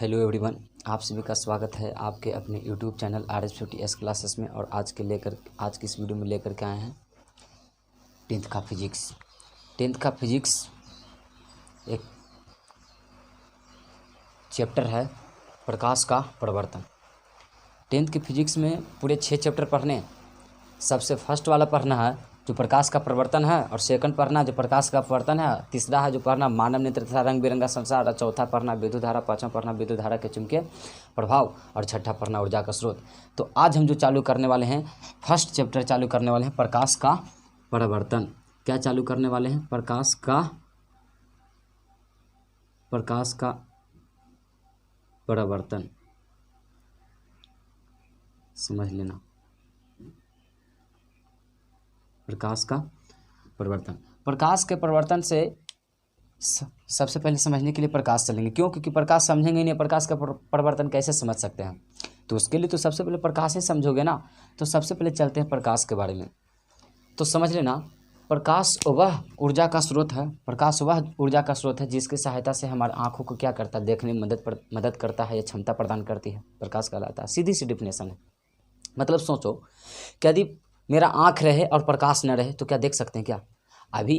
Hello everyone, आप सभी का स्वागत है आपके अपने यूट्यूब चैनल RS50S क्लासेस में। और आज की इस वीडियो में लेकर के आए हैं टेंथ का फिजिक्स एक चैप्टर है, प्रकाश का प्रवर्तन। टेंथ की फिजिक्स में पूरे 6 चैप्टर पढ़ने। सबसे फर्स्ट वाला पढ़ना है जो प्रकाश का प्रवर्तन है, और सेकंड पढ़ना जो प्रकाश का प्रवर्तन है, तीसरा है जो पढ़ना मानव नेत्र तथा रंग बिरंगा संसार, और चौथा पढ़ना विद्युत धारा, पांचवा पढ़ना विद्युत धारा के चुंबकीय प्रभाव, और छठा पढ़ना ऊर्जा का स्रोत। तो आज हम जो चालू करने वाले हैं, फर्स्ट चैप्टर चालू करने वाले हैं प्रकाश का प्रवर्तन। क्या चालू करने वाले हैं? प्रकाश का प्रवर्तन। समझ लेना, प्रकाश का प्रवर्तन। प्रकाश के प्रवर्तन से सबसे पहले समझने के लिए प्रकाश चलेंगे। क्यों? क्योंकि प्रकाश समझेंगे नहीं, प्रकाश का प्रवर्तन कैसे समझ सकते हैं? तो उसके लिए तो सबसे पहले प्रकाश ही समझोगे ना। तो सबसे पहले चलते हैं प्रकाश के बारे में। तो समझ लेना, प्रकाश वह ऊर्जा का स्रोत है। प्रकाश वह ऊर्जा का स्रोत है जिसकी सहायता से हमारी आँखों को क्या करता है, देखने में मदद करता है, या क्षमता प्रदान करती है। प्रकाश कहलाता है। सीधी सी डिफिनेशन है। मतलब सोचो कि यदि मेरा आँख रहे और प्रकाश न रहे तो क्या देख सकते हैं क्या? अभी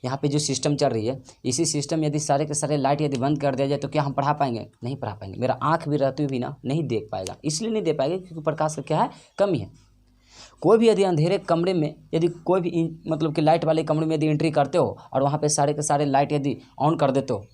यहाँ पे जो सिस्टम चल रही है, इसी सिस्टम यदि सारे के सारे लाइट यदि बंद कर दिया जाए तो क्या हम पढ़ा पाएंगे? नहीं पढ़ा पाएंगे। मेरा आँख भी रहते हुए भी ना नहीं देख पाएगा। इसलिए नहीं दे पाएगा क्योंकि प्रकाश का क्या है, कमी है। कोई भी यदि अंधेरे कमरे में यदि कोई भी मतलब कि लाइट वाले कमरे में यदि एंट्री करते हो और वहाँ पे सारे के सारे लाइट यदि ऑन कर देते हो,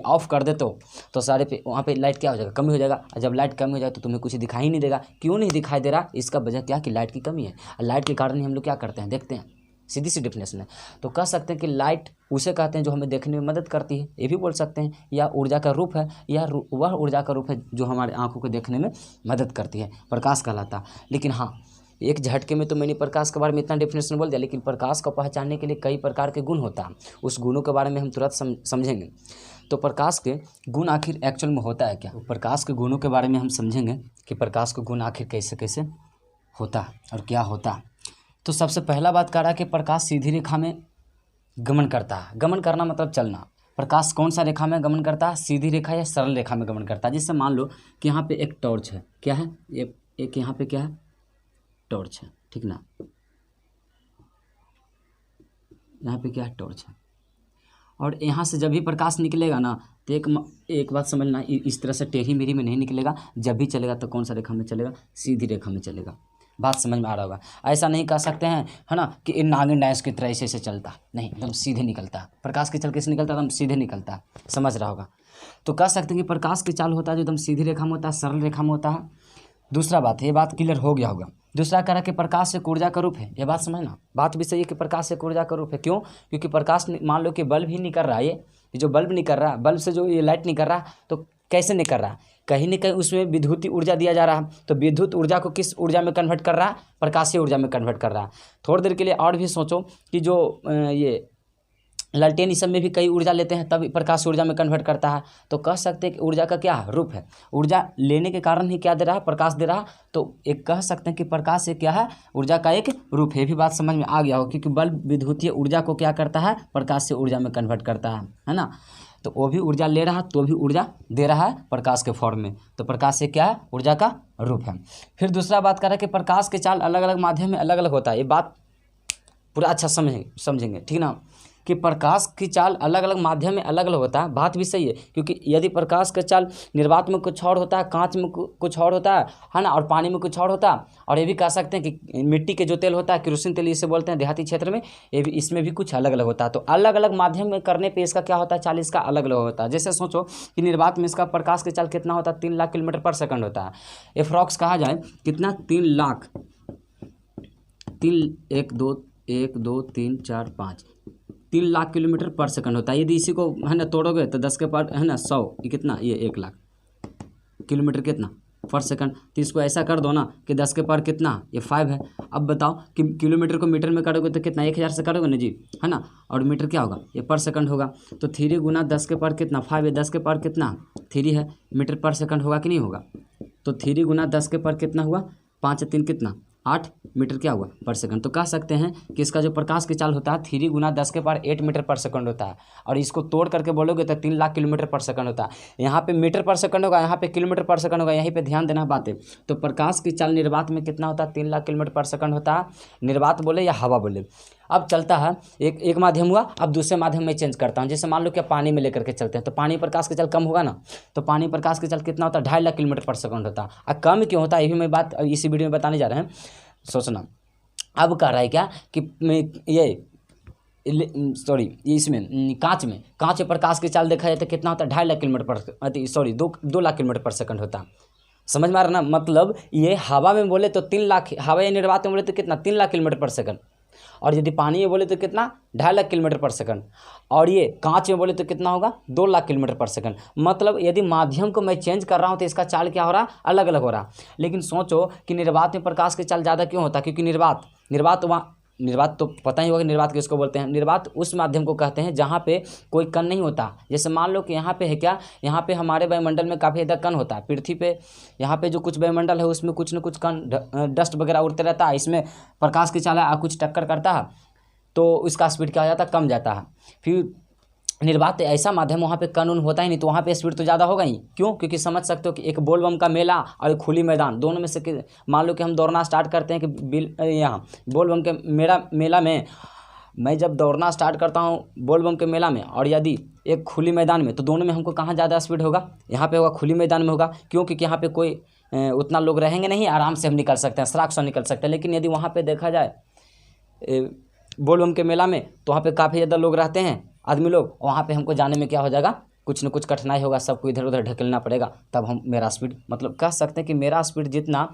ऑफ कर देते हो, तो सारे पे वहाँ पे लाइट क्या हो जाएगा, कमी हो जाएगा। और जब लाइट कमी हो जाए तो तुम्हें कुछ दिखाई नहीं देगा। क्यों नहीं दिखाई दे रहा? इसका वजह क्या कि लाइट की कमी है। लाइट के कारण ही हम लोग क्या करते हैं, देखते हैं। सीधी सी डिफिनेशन है। तो कह सकते हैं कि लाइट उसे कहते हैं जो हमें देखने में मदद करती है, ये भी बोल सकते हैं। या ऊर्जा का रूप है, या वह ऊर्जा का रूप है जो हमारे आँखों को देखने में मदद करती है, प्रकाश कहलाता। लेकिन हाँ, एक झटके में तो मैंने प्रकाश के बारे में इतना डेफिनेशन बोल दिया, लेकिन प्रकाश को पहचानने के लिए कई प्रकार के गुण होता है। उस गुणों के बारे में हम तुरंत समझेंगे। तो प्रकाश के गुण आखिर एक्चुअल में होता है क्या? प्रकाश के गुणों के बारे में हम समझेंगे कि प्रकाश के गुण आखिर कैसे कैसे होता है और क्या होता है। तो सबसे पहला बात कर रहा है कि प्रकाश सीधी रेखा में गमन करता है। गमन करना मतलब चलना। प्रकाश कौन सा रेखा में गमन करता है? सीधी रेखा या सरल रेखा में गमन करता है। जिससे मान लो कि यहाँ पे एक टॉर्च है। क्या है? एक यहाँ पे क्या है, टॉर्च है, ठीक ना। यहाँ पे क्या है, टॉर्च है। और यहाँ से जब भी प्रकाश निकलेगा ना, तो एक बात समझना, इस तरह से टेढ़ी मेढ़ी में नहीं निकलेगा। जब भी चलेगा तो कौन सा रेखा में चलेगा? सीधी रेखा में चलेगा। बात समझ में आ रहा होगा। ऐसा नहीं कह सकते हैं, है ना, कि इन नागिन डांस की तरह ऐसे चलता नहीं, एकदम सीधे निकलता। प्रकाश की चाल कैसे निकलता? एकदम सीधे निकलता। समझ रहा होगा। तो कह सकते हैं कि प्रकाश की चाल होता है जो एकदम सीधी रेखा में होता है, सरल रेखा में होता है। दूसरा बात, ये बात क्लियर हो गया होगा। दूसरा कह रहा कि प्रकाश एक ऊर्जा का रूप है। ये बात समझना, बात भी सही है कि प्रकाश एक ऊर्जा का रूप है। क्यों? क्योंकि प्रकाश, मान लो कि बल्ब ही नहीं कर रहा है, ये जो बल्ब नहीं कर रहा, बल्ब से जो ये लाइट नहीं कर रहा, तो कैसे नहीं कर रहा? कहीं न कहीं उसमें विद्युत ऊर्जा दिया जा रहा है। तो विद्युत ऊर्जा को किस ऊर्जा में कन्वर्ट कर रहा है? प्रकाशीय ऊर्जा में कन्वर्ट कर रहा है। थोड़ी देर के लिए और भी सोचो कि जो ये लालटेन इस सब में भी कई ऊर्जा लेते हैं, तब प्रकाश ऊर्जा में कन्वर्ट करता है। तो कह सकते हैं कि ऊर्जा का क्या रूप है? ऊर्जा लेने के कारण ही क्या दे रहा है? प्रकाश दे रहा है। तो एक कह सकते हैं कि प्रकाश से क्या है, ऊर्जा का एक रूप है। भी बात समझ में आ गया हो, क्योंकि बल्ब विद्युतीय ऊर्जा को क्या करता है, प्रकाश से ऊर्जा में कन्वर्ट करता है ना। तो वो भी ऊर्जा ले रहा है, तो भी ऊर्जा दे रहा है प्रकाश के फॉर्म में। तो प्रकाश से क्या है, ऊर्जा का रूप है। फिर दूसरा बात कर रहा है कि प्रकाश के चाल अलग अलग माध्यम में अलग अलग होता है। ये बात पूरा अच्छा समझेंगे, ठीक ना, कि प्रकाश की चाल अलग अलग माध्यम में अलग अलग होता है। बात भी सही है, क्योंकि यदि प्रकाश का चाल निर्वात में कुछ और होता है, कांच में कुछ और होता है ना, और पानी में कुछ और होता है। और ये भी कह सकते हैं कि मिट्टी के जो तेल होता है, केरोसिन तेल इसे बोलते हैं देहाती क्षेत्र में, ये भी इसमें भी कुछ अलग अलग होता है। तो अलग अलग माध्यम में करने पर इसका क्या होता है, चाल इसका अलग अलग होता है। जैसे सोचो कि निर्वात में इसका प्रकाश की चाल कितना होता है? 3 लाख किलोमीटर पर सेकंड होता है। एप्रॉक्स कहा जाए कितना, 3 लाख, 1 2 3 4 5 3 लाख किलोमीटर पर सेकंड होता है। यदि इसी को है ना तोड़ोगे तो 10 के पावर है ना 100, ये कितना, ये 1 लाख किलोमीटर कितना पर सेकंड। तो इसको ऐसा कर दो ना कि 10 के पावर कितना, ये 5 है। अब बताओ कि किलोमीटर को मीटर में करोगे तो कितना, 1000 से करोगे ना जी, है ना। और मीटर क्या होगा, ये पर सेकंड होगा। तो 3 गुना 10 के पावर कितना, 5 है। 10 के पावर कितना, 3 है। मीटर पर सेकंड होगा कि नहीं होगा? तो 3 गुना 10 के पावर कितना हुआ, 5 3 कितना, 8 मीटर क्या हुआ पर सेकंड। तो कह सकते हैं कि इसका जो प्रकाश की चाल होता है 3 × 10⁸ मीटर पर सेकंड होता है। और इसको तोड़ करके बोलोगे तो 3 लाख किलोमीटर पर सेकंड होता है। यहाँ पे मीटर पर सेकंड होगा, यहाँ पे किलोमीटर पर सेकंड होगा, यहीं पे ध्यान देना बातें। तो प्रकाश की चाल निर्वात में कितना होता है? 3 लाख किलोमीटर पर सेकंड होता है। निर्वात बोले या हवा बोले। अब चलता है एक माध्यम हुआ, अब दूसरे माध्यम में चेंज करता हूँ। जैसे मान लो कि पानी में लेकर के चलते हैं तो पानी प्रकाश की चाल कम होगा ना, तो पानी प्रकाश की चाल कितना होता है? 2.5 लाख किलोमीटर पर सेकंड होता है। और कम क्यों होता है ये भी मैं बात इसी वीडियो में बताने जा रहे हैं, सोचना। अब कह रहा है क्या कि ये इसमें कांच प्रकाश की चाल देखा जाए तो कितना होता है? 2.5 लाख किलोमीटर पर 2 लाख किलोमीटर पर सेकंड होता है। समझ में आ रहा ना? मतलब ये हवा में बोले तो 3 लाख, हवा या निर्वात में बोले तो कितना? 3 लाख किलोमीटर पर सेकंड। और यदि पानी में बोले तो कितना? 2.5 लाख किलोमीटर पर सेकंड। और ये कांच में बोले तो कितना होगा? 2 लाख किलोमीटर पर सेकंड। मतलब यदि माध्यम को मैं चेंज कर रहा हूँ तो इसका चाल क्या हो रहा? अलग अलग हो रहा। लेकिन सोचो कि निर्वात में प्रकाश की चाल ज़्यादा क्यों होता? क्योंकि निर्वात तो पता ही होगा निर्वात किसको बोलते हैं। निर्वात उस माध्यम को कहते हैं जहाँ पे कोई कण नहीं होता। जैसे मान लो कि यहाँ पे है क्या, यहाँ पे हमारे वायुमंडल में काफ़ी ज़्यादा कण होता है। पृथ्वी पे यहाँ पे जो कुछ वायुमंडल है उसमें कुछ न कुछ कण डस्ट वगैरह उड़ते रहता है, इसमें प्रकाश की चाल कुछ टक्कर करता है तो उसका स्पीड क्या हो जाता है? कम जाता है। फिर निर्वात ऐसा माध्यम, वहाँ पे कानून होता ही नहीं तो वहाँ पे स्पीड तो ज़्यादा होगा ही। क्यों? क्योंकि समझ सकते हो कि एक बोल बम का मेला और एक खुली मैदान, दोनों में से मान लो कि हम दौड़ना स्टार्ट करते हैं कि यहाँ बोल बम के मेला में मैं जब दौड़ना स्टार्ट करता हूँ बोल बम के मेला में और यदि एक खुली मैदान में, तो दोनों में हमको कहाँ ज़्यादा स्पीड होगा? यहाँ पे होगा, खुली मैदान में होगा। क्यों? क्योंकि यहाँ पे कोई उतना लोग रहेंगे नहीं, आराम से हम निकल सकते हैं, सराक से निकल सकते हैं। लेकिन यदि वहाँ पर देखा जाए बोल बम के मेला में तो वहाँ पे काफ़ी ज़्यादा लोग रहते हैं, आदमी लोग, वहाँ पे हमको जाने में क्या हो जाएगा? कुछ न कुछ कठिनाई होगा, सबको इधर उधर ढकेलना पड़ेगा। तब मेरा स्पीड, मतलब कह सकते हैं कि मेरा स्पीड जितना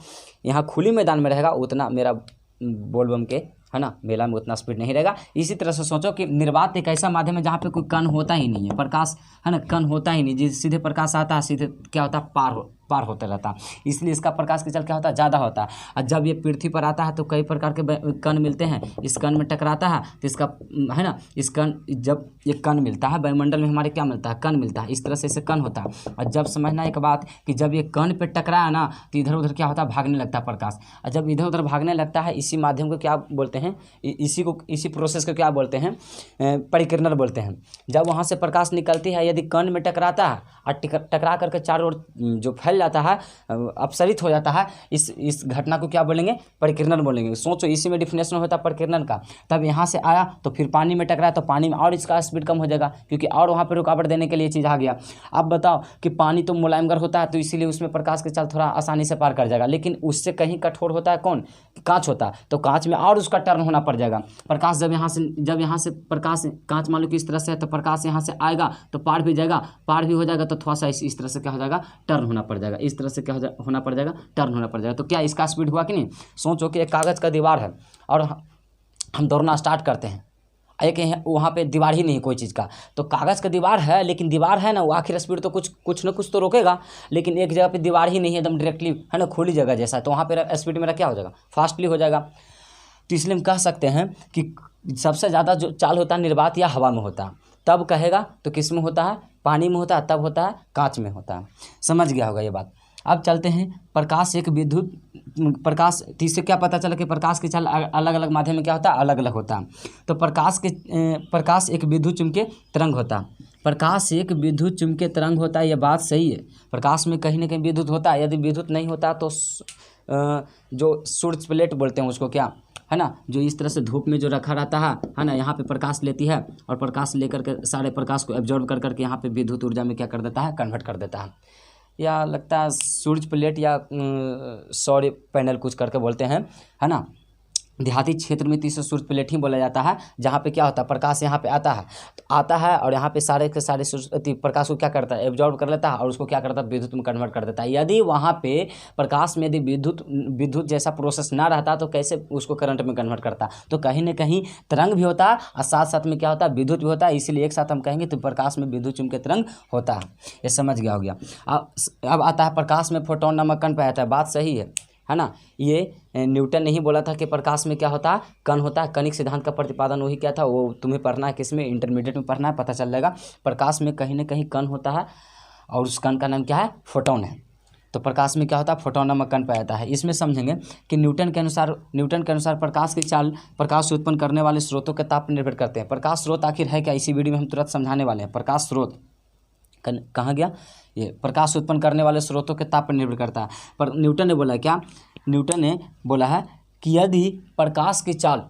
यहाँ खुली मैदान में रहेगा उतना मेरा बोल बम के, है ना, मेला में उतना स्पीड नहीं रहेगा। इसी तरह से सोचो कि निर्वात एक ऐसा माध्यम है जहाँ पे कोई कण होता ही नहीं है, प्रकाश, है ना, कण होता ही नहीं, सीधे प्रकाश आता है, सीधे क्या होता है? पार होता रहता है। इसलिए इसका प्रकाश की चाल क्या होता है? ज़्यादा होता है। और जब ये पृथ्वी पर आता है तो कई प्रकार के कण मिलते हैं, इस कण में टकराता है तो इसका, है ना, इस कण, जब ये कण मिलता है वायुमंडल में हमारे क्या मिलता है? कण मिलता है। इस तरह से इसे कण होता है। और जब समझना एक बात कि जब ये कण पे टकराया ना तो इधर उधर क्या होता है? भागने लगता है प्रकाश। और जब इधर उधर भागने लगता है, इसी माध्यम को क्या बोलते हैं? इसी प्रोसेस को क्या बोलते हैं? परिकिरण बोलते हैं। जब वहाँ से प्रकाश निकलती है, यदि कण में टकराता है और टकरा करके चारों ओर जो फैल जाता है, अपसरित हो जाता है, इस घटना को क्या बोलेंगे? परिकिरण बोलेंगे। सोचो, इसी में डिफिनेशन होता है परिकिरण का। तब यहाँ से आया तो फिर पानी में टकराया तो पानी में और इसका स्पीड कम हो जाएगा, क्योंकि और वहाँ पर रुकावट देने के लिए चीज़ आ गया। अब बताओ कि पानी तो मुलायमगर होता है तो इसीलिए उसमें प्रकाश की चाल थोड़ा आसानी से पार कर जाएगा। लेकिन उससे कहीं कठोर होता है कौन? कांच होता है। तो कांच में और उसका टर्न होना पड़ जाएगा। प्रकाश जब यहाँ से प्रकाश, कांच मान लो कि इस तरह से है तो प्रकाश यहाँ से आएगा तो पार भी जाएगा, पार भी हो जाएगा तो थोड़ा सा इस तरह से क्या हो जाएगा? टर्न होना पड़ जाएगा। इस तरह से क्या होना पड़ जाएगा? टर्न होना पड़ जाएगा। तो क्या इसका स्पीड हुआ कि नहीं? सोचो कि एक कागज़ का दीवार है और हम दौड़ना स्टार्ट करते हैं, एक वहाँ पे दीवार ही नहीं कोई चीज़ का, तो कागज़ का दीवार है, लेकिन दीवार है ना, वो आखिर स्पीड तो कुछ ना कुछ तो रोकेगा। लेकिन एक जगह पे दीवार ही नहीं है, एकदम डायरेक्टली, है ना, खुली जगह जैसा, तो वहाँ पे स्पीड मेरा क्या हो जाएगा? फास्टली हो जाएगा। तो इसलिए हम कह सकते हैं कि सबसे ज़्यादा जो चाल होता है निर्वात या हवा में होता है। तब कहेगा तो किस में होता है? पानी में होता है, तब होता है कांच में होता है। समझ गया होगा ये बात। अब चलते हैं प्रकाश एक विद्युत प्रकाश, इससे क्या पता चला कि प्रकाश की चाल अलग अलग माध्यम में क्या होता है? अलग अलग होता है। तो प्रकाश एक विद्युत चुम्बकीय तरंग होता है। प्रकाश एक विद्युत चुम्बकीय तरंग होता है, यह बात सही है। प्रकाश में कहीं ना कहीं विद्युत होता है। यदि विद्युत नहीं होता तो जो सूर्य प्लेट बोलते हैं उसको, क्या है ना, जो इस तरह से धूप में जो रखा रहता है ना, यहाँ पे प्रकाश लेती है और प्रकाश लेकर के सारे प्रकाश को एब्जॉर्ब कर करके यहाँ पे विद्युत ऊर्जा में क्या कर देता है? कन्वर्ट कर देता है। या लगता है सूर्य प्लेट या सौर पैनल कुछ करके बोलते हैं, है ना। देहाती क्षेत्र में तो इसे सूर्य प्लेट ही बोला जाता है, जहाँ पे क्या होता है? प्रकाश यहाँ पे आता है और यहाँ पे सारे के सारे प्रकाश को क्या करता है? एब्जॉर्ब कर लेता है और उसको क्या करता है? विद्युत में कन्वर्ट कर देता है। यदि वहाँ पे प्रकाश में यदि विद्युत जैसा प्रोसेस ना रहता तो कैसे उसको करंट में कन्वर्ट करता? तो कहीं ना कहीं तरंग भी होता है और साथ साथ में क्या होता है? विद्युत भी होता है। इसीलिए एक साथ हम कहेंगे तो प्रकाश में विद्युत चुम्बकीय तरंग होता है। ये समझ गया हो गया। अब आता है प्रकाश में फोटोन नामक कण पाया जाता है। बात सही है ना। ये न्यूटन ने ही बोला था कि प्रकाश में क्या होता है? कण होता है। कणिक सिद्धांत का प्रतिपादन वही क्या था, वो तुम्हें पढ़ना है, किसमें? इंटरमीडिएट में पढ़ना है, पता चल जाएगा। प्रकाश में कहीं ना कहीं कण होता है और उस कण का नाम क्या है? फोटोन है। तो प्रकाश में क्या होता है, फोटोन नामक कण पाया जाता है। इसमें समझेंगे कि न्यूटन के अनुसार प्रकाश की चाल प्रकाश उत्पन्न करने वाले स्रोतों के ताप पर निर्भर करते हैं। प्रकाश स्रोत आखिर है क्या, इसी वीडियो में हम तुरंत समझाने वाले हैं। प्रकाश स्रोत कहाँ गया, ये प्रकाश उत्पन्न करने वाले स्रोतों के ताप पर निर्भर करता है। पर न्यूटन ने बोला क्या, न्यूटन ने बोला है कि यदि प्रकाश की चाल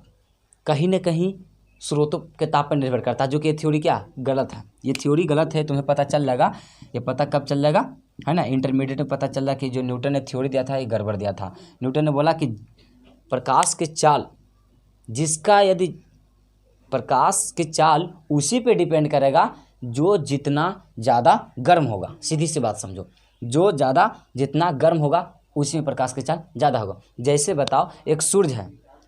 कहीं न कहीं स्रोतों के ताप पर निर्भर करता है, जो कि ये थ्योरी क्या गलत है। ये थ्योरी गलत है, तुम्हें पता चल जाएगा। ये पता कब चल जाएगा, है ना, इंटरमीडिएट में पता चल रहा कि जो न्यूटन ने थ्योरी दिया था ये गड़बड़ दिया था। न्यूटन ने बोला कि प्रकाश की चाल यदि प्रकाश की चाल उसी पे डिपेंड करेगा जो जितना ज़्यादा गर्म होगा। सीधी सी बात समझो, जो जितना गर्म होगा उसी में प्रकाश की चाल ज़्यादा होगा। जैसे बताओ, एक सूरज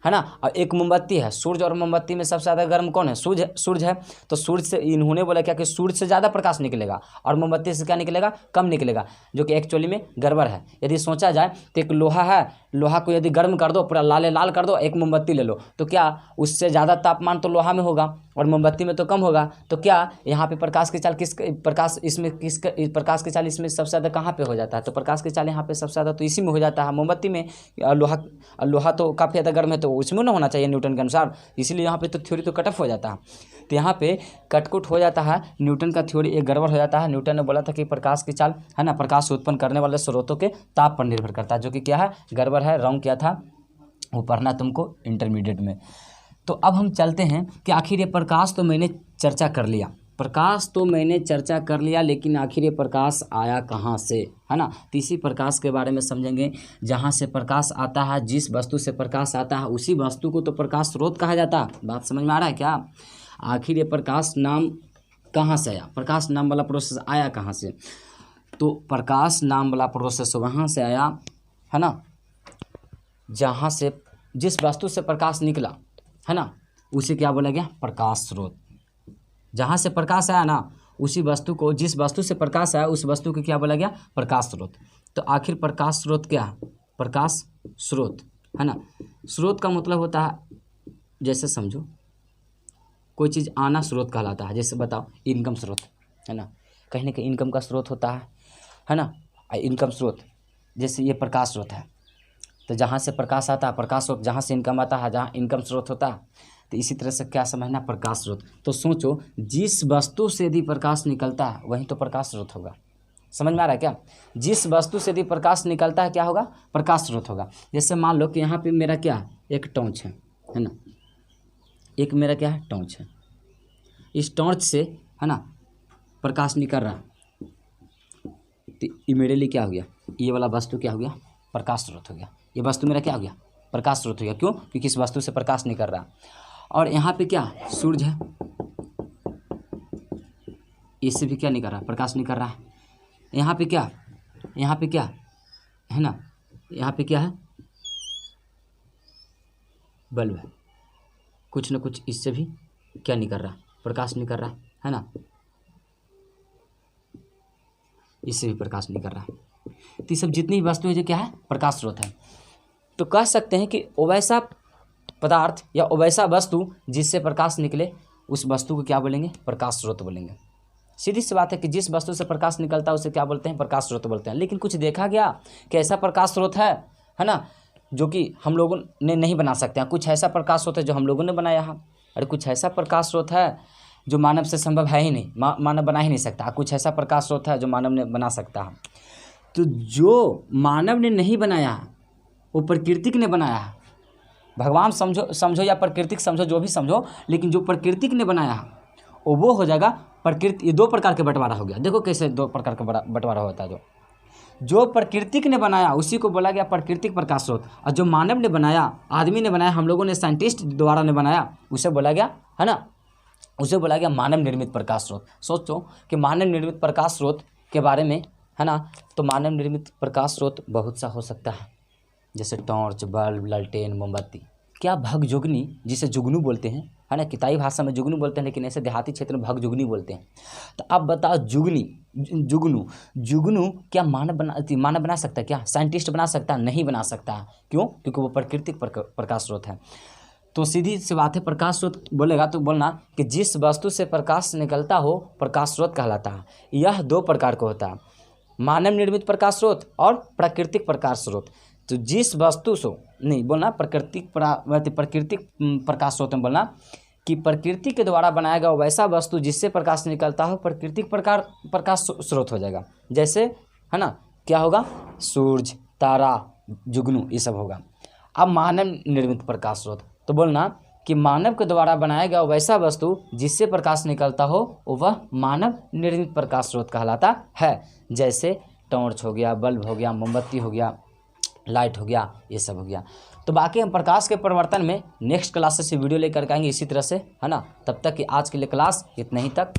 है ना, और एक मोमबत्ती है। सूरज और मोमबत्ती में सबसे ज़्यादा गर्म कौन है, सूरज है। तो सूरज से इन्होंने बोला क्या कि सूरज से ज़्यादा प्रकाश निकलेगा और मोमबत्ती से क्या निकलेगा, कम निकलेगा, जो कि एक्चुअली में गड़बड़ है। यदि सोचा जाए तो एक लोहा है, लोहा को यदि गर्म कर दो, पूरा लाल कर दो, एक मोमबत्ती ले लो, तो क्या उससे ज़्यादा तापमान तो लोहा में होगा और मोमबत्ती में तो कम होगा। तो क्या यहाँ पे प्रकाश की चाल प्रकाश की चाल इसमें सबसे ज़्यादा कहाँ पे हो जाता है, तो प्रकाश की चाल यहाँ पे सबसे ज़्यादा तो इसी में हो जाता है, मोमबत्ती में। लोहा तो काफ़ी ज़्यादा गर्म है, तो उसमें ना होना चाहिए न्यूटन के अनुसार, इसीलिए यहाँ पे तो थ्योरी तो कटअफ हो जाता है। तो यहाँ पे कटकुट हो जाता है, न्यूटन का थ्योरी एक गड़बड़ हो जाता है। न्यूटन ने बोला था कि प्रकाश की चाल, है ना, प्रकाश उत्पन्न करने वाले स्रोतों के ताप पर निर्भर करता है, जो कि क्या है, गड़बड़ है, रॉन्ग किया था, वो पढ़ना तुमको इंटरमीडिएट में। तो अब हम चलते हैं कि आखिर ये प्रकाश तो मैंने चर्चा कर लिया, लेकिन आखिर ये प्रकाश आया कहाँ से, है ना। तो इसी प्रकाश के बारे में समझेंगे। जहाँ से प्रकाश आता है, जिस वस्तु से प्रकाश आता है, उसी वस्तु को तो प्रकाश स्रोत कहा जाता है। बात समझ में आ रहा है क्या। आखिर ये प्रकाश नाम कहाँ से आया, प्रकाश नाम वाला प्रोसेस आया कहाँ से, तो प्रकाश नाम वाला प्रोसेस वहाँ से आया, है ना, जहाँ से जिस वस्तु से प्रकाश निकला, है ना, उसे क्या बोला गया, प्रकाश स्रोत। जहाँ से प्रकाश आया ना, उसी वस्तु को, जिस वस्तु से प्रकाश आया उस वस्तु को क्या बोला गया, प्रकाश स्रोत। तो आखिर प्रकाश स्रोत क्या है, प्रकाश स्रोत, है ना। स्रोत का मतलब होता है, जैसे समझो कोई चीज़ आना स्रोत कहलाता है। जैसे बताओ इनकम स्रोत, है ना, कहीं ना कहीं इनकम का स्रोत होता है ना, इनकम स्रोत। जैसे ये प्रकाश स्रोत है, तो जहाँ से प्रकाश आता है प्रकाश स्रोत, जहाँ से इनकम आता है जहाँ इनकम स्रोत होता है। तो इसी तरह से क्या समझना, प्रकाश स्रोत। तो सोचो, जिस वस्तु से यदि प्रकाश निकलता है वहीं तो प्रकाश स्रोत होगा। समझ में आ रहा है क्या। जिस वस्तु से यदि प्रकाश निकलता है क्या होगा, प्रकाश स्रोत होगा। जैसे मान लो कि यहाँ पे मेरा क्या है, एक टॉर्च है ना, एक मेरा क्या है, टॉर्च है। इस टॉर्च से, है ना, प्रकाश निकल रहा है, तो ये मेरे लिए क्या हो गया, ये वाला वस्तु क्या हो गया, प्रकाश स्रोत हो गया। ये वस्तु मेरा क्या हो गया, प्रकाश स्रोत हो गया। क्यों, क्योंकि इस वस्तु से प्रकाश निकल रहा है। और यहाँ पे क्या, सूरज है, इससे भी क्या निकल रहा है, प्रकाश निकल रहा है। यहाँ पे क्या है ना, यहाँ पे क्या है, बल्ब है। कुछ न कुछ इससे भी क्या निकल रहा है, प्रकाश निकल रहा है ना, इससे भी प्रकाश निकल रहा है। तो ये सब जितनी वस्तु है जो क्या है, प्रकाश स्रोत है। तो कह सकते हैं कि वैसा पदार्थ या वैसा वस्तु जिससे प्रकाश निकले, उस वस्तु को क्या बोलेंगे, प्रकाश स्रोत बोलेंगे। सीधी सी बात है कि जिस वस्तु से प्रकाश निकलता है उसे क्या बोलते हैं, प्रकाश स्रोत बोलते हैं। लेकिन कुछ देखा गया कि ऐसा प्रकाश स्रोत है ना, जो कि हम लोगों ने नहीं बना सकते हैं। कुछ ऐसा प्रकाश स्रोत है जो हम लोगों ने बनाया है, और कुछ ऐसा प्रकाश स्रोत है जो मानव से संभव है ही नहीं, मानव बना ही नहीं सकता। कुछ ऐसा प्रकाश स्रोत है जो मानव ने बना सकता है। तो जो मानव ने नहीं बनाया वो प्रकृति ने बनाया है। भगवान समझो या प्राकृतिक समझो, जो भी समझो, लेकिन जो प्राकृतिक ने बनाया है वो हो जाएगा प्रकृति। ये दो प्रकार के बंटवारा हो गया। देखो कैसे दो प्रकार का बंटवारा होता है। जो प्राकृतिक ने बनाया उसी को बोला गया प्राकृतिक प्रकाश स्रोत, और जो मानव ने बनाया, आदमी ने बनाया, हम लोगों ने, साइंटिस्ट द्वारा ने बनाया, उसे बोला गया, है ना, उसे बोला गया मानव निर्मित प्रकाश स्रोत। सोचो कि मानव निर्मित प्रकाश स्रोत के बारे में, है ना, तो मानव निर्मित प्रकाश स्रोत बहुत सा हो सकता है, जैसे टॉर्च, बल्ब, लालटेन, मोमबत्ती। क्या भगजुगनी, जिसे जुगनू बोलते हैं, है ना, किताई भाषा में जुगनू बोलते हैं, लेकिन ऐसे देहाती क्षेत्र में भगजुगनी बोलते हैं। तो अब बताओ, जुगनू क्या मानव बना सकता है क्या, साइंटिस्ट बना सकता है, नहीं बना सकता। क्यों, क्योंकि वो प्राकृतिक प्रकाश स्रोत है। तो सीधी सी बात है, प्रकाश स्रोत बोलेगा तो बोलना कि जिस वस्तु से प्रकाश निकलता हो प्रकाश स्रोत कहलाता है। यह दो प्रकार का होता है, मानव निर्मित प्रकाश स्रोत और प्राकृतिक प्रकाश स्रोत। तो जिस वस्तु से नहीं बोलना, प्राकृतिक प्रकाश स्रोत में बोलना कि प्रकृति के द्वारा बनाया गया वैसा वस्तु जिससे प्रकाश निकलता हो प्राकृतिक प्रकाश स्रोत हो जाएगा। जैसे है ना, क्या होगा, सूरज, तारा, जुगनू, ये सब होगा। अब मानव निर्मित प्रकाश स्रोत, तो बोलना कि मानव के द्वारा बनाया गया वैसा वस्तु जिससे प्रकाश निकलता हो वह मानव निर्मित प्रकाश स्रोत कहलाता है। जैसे टॉर्च हो गया, बल्ब हो गया, मोमबत्ती हो गया, लाइट हो गया, ये सब हो गया। तो बाकी हम प्रकाश के परिवर्तन में नेक्स्ट क्लास से वीडियो लेकर के आएंगे इसी तरह से, है ना। तब तक कि आज के लिए क्लास इतना ही तक।